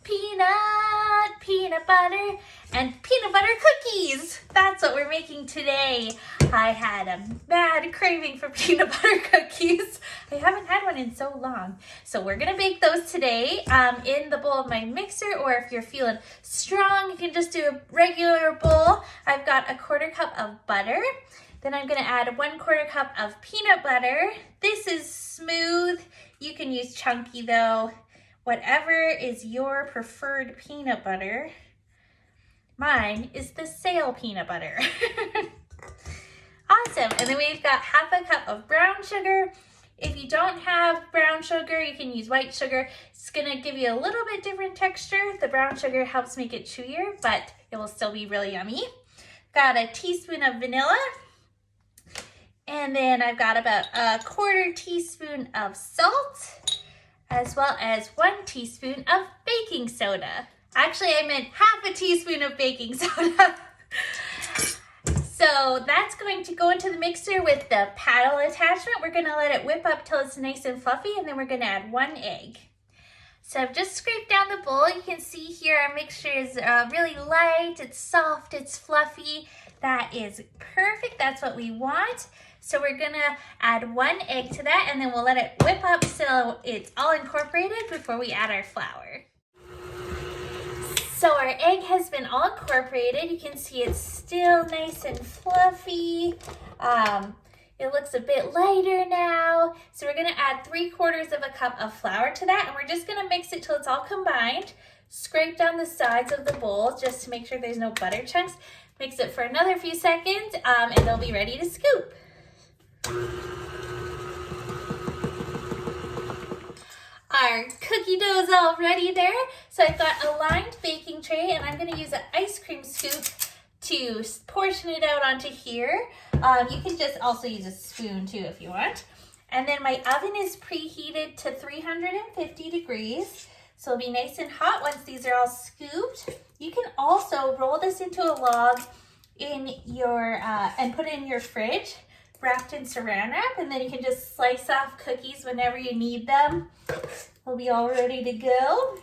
peanut butter, and peanut butter cookies. That's what we're making today. I had a mad craving for peanut butter cookies. I haven't had one in so long. So we're gonna bake those today in the bowl of my mixer, or if you're feeling strong, you can just do a regular bowl. I've got a 1/4 cup of butter. Then I'm gonna add 1/4 cup of peanut butter. This is smooth. You can use chunky though. Whatever is your preferred peanut butter. Mine is the sale peanut butter. Awesome. And then we've got 1/2 cup of brown sugar. If you don't have brown sugar, you can use white sugar. It's gonna give you a little bit different texture. The brown sugar helps make it chewier, but it will still be really yummy. Got a teaspoon of vanilla. And then I've got about a 1/4 teaspoon of salt, as well as 1 teaspoon of baking soda. Actually, I meant 1/2 teaspoon of baking soda. So that's going to go into the mixer with the paddle attachment. We're gonna let it whip up till it's nice and fluffy, and then we're gonna add 1 egg. So I've just scraped down the bowl. You can see here our mixture is really light, it's soft, it's fluffy. That is perfect, that's what we want. So we're gonna add 1 egg to that, and then we'll let it whip up so it's all incorporated before we add our flour. So our egg has been all incorporated. You can see it's still nice and fluffy. It looks a bit lighter now. So we're gonna add 3/4 cup of flour to that, and we're just gonna mix it till it's all combined. Scrape down the sides of the bowl just to make sure there's no butter chunks. Mix it for another few seconds, and they'll be ready to scoop. Our cookie dough is all ready there. So I've got a lined baking tray, and I'm gonna use an ice cream scoop to portion it out onto here. You can just also use a spoon too if you want. And then my oven is preheated to 350 degrees. So it'll be nice and hot once these are all scooped. You can also roll this into a log in your and put it in your fridge, wrapped in saran wrap, and then you can just slice off cookies whenever you need them. We'll be all ready to go.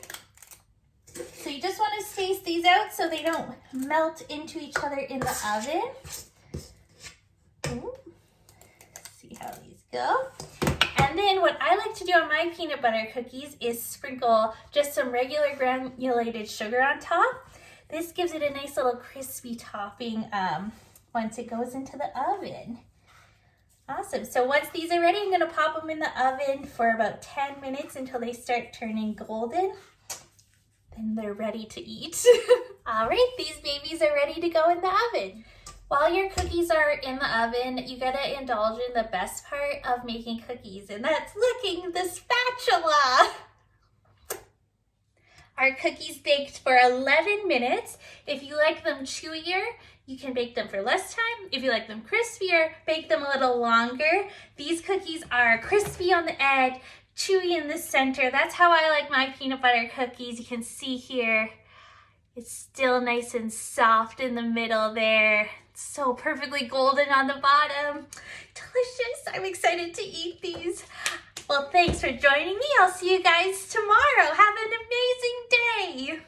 So you just want to space these out so they don't melt into each other in the oven. Ooh. See how these go. And then what I like to do on my peanut butter cookies is sprinkle just some regular granulated sugar on top. This gives it a nice little crispy topping once it goes into the oven. Awesome. So once these are ready, I'm going to pop them in the oven for about 10 minutes until they start turning golden. Then they're ready to eat. All right, these babies are ready to go in the oven. While your cookies are in the oven, you gotta indulge in the best part of making cookies, and that's licking the spatula. Our cookies baked for 11 minutes. If you like them chewier, you can bake them for less time. If you like them crispier, bake them a little longer. These cookies are crispy on the edge, chewy in the center. That's how I like my peanut butter cookies. You can see here, it's still nice and soft in the middle there. It's so perfectly golden on the bottom. Delicious. I'm excited to eat these. Well, thanks for joining me. I'll see you guys tomorrow. Have an amazing day.